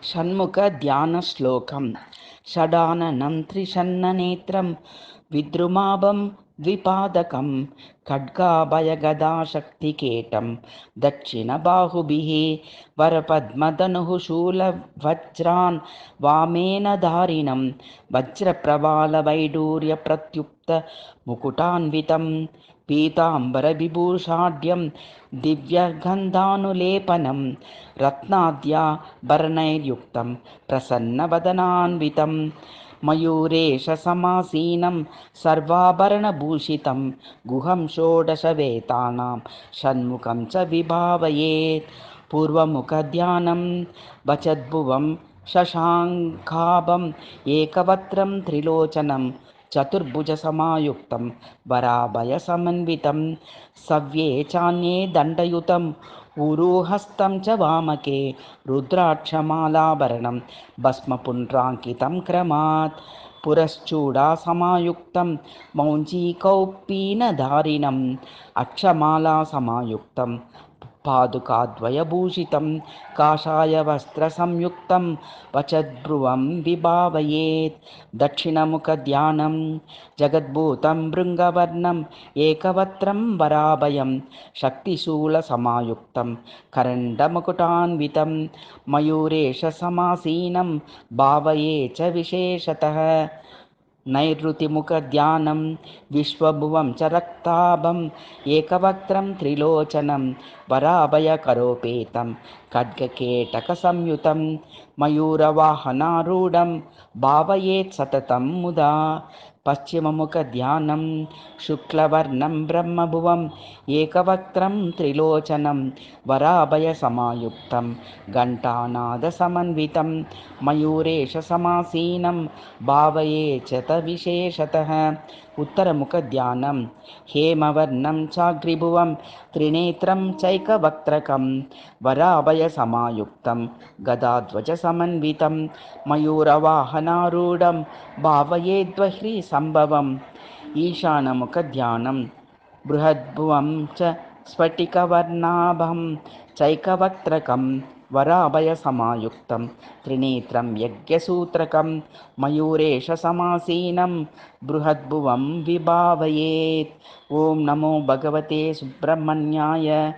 షణ్ముఖధ్యానశ్లోకం. షడాననం త్రిషన్ననేత్రం విద్రుమాభం ద్విపాదకం ఖడ్గాభయగదాశక్తికేటం దక్షిణబాహుభిः వరపద్మధనుः శూలవజ్రాన్ వామేన ధారిణం వజ్రప్రవాళవైడూర్యప్రత్యుక్తముకుటాన్వితం పీతాంబరవిభూషాఢ్యం దివ్యగంధానులేపనం రత్నాద్యాభరణైర్యుక్తం ప్రసన్నవదనాన్వితం మయూరేషసమాసీనం సర్వాభరణభూషితం గుహం షోడశవేతానాం షణ్ముఖం చ విభావయేత్. పూర్వముఖధ్యానం వచద్భువం శశాంకాభం ఏకవక్త్రం త్రిలోచనం చతుర్భుజసమాయుక్తం వరాభయసమన్వితం సవ్యే చాన్యే దండయుతం ఊరుహస్తం చ వామకే రుద్రాక్షమాలాభరణం భస్మపుండ్రాంకితం క్రమాత్ పురశ్చూడాసమాయుక్తం మౌంజీకౌపీనధారిణం అక్షమాలాసమాయుక్తం పాదుకాద్వయభూషితం కాషాయవస్త్రసంయుక్తం వచద్భ్రువం విభావయేత్. దక్షిణముఖధ్యానం జగద్భూతం భృంగవర్ణం ఏకవక్త్రం వరాభయం శక్తిశూలసమాయుక్తం కరండముకుటాన్వితం మయూరేషసమాసీనం భావయే చ విశేషతః. నైరుతిముఖధ్యానం విశ్వభువం చ రక్తాభం ఏకవక్త్రం త్రిలోచనం వరాభయకరోపేతం ఖడ్గకేటకసంయుతం మయూరవాహనారూఢం భావయేత్ సతతం ముదా. పశ్చిమముఖధ్యానం శుక్లవర్ణం బ్రహ్మభువం ఏకవక్త్రం త్రిలోచనం వరాభయసమాయుక్తం ఘంటానాదసమన్వితం మయూరేషసమాసీనం భావయే చ విశేషతః. ఉత్తరముఖధ్యానం హేమవర్ణం చాగ్రిభువం త్రినేత్రం చైకవక్త్రకం వరాభయసమాయుక్తం గదాధ్వజసమన్వితం మయూరవాహనారూఢం భావయేద్వహ్రీసంభవం. ఈశానముఖధ్యానం బృహద్భువం చ స్ఫటికవర్ణాభం చైకవక్త్రకం వరాభయసమాయుక్తం త్రినేత్రం యజ్ఞసూత్రకం మయూరేషసమాసీనం బృహద్భువం విభావయేత్. ఓం నమో భగవతే సుబ్రహ్మణ్యాయ.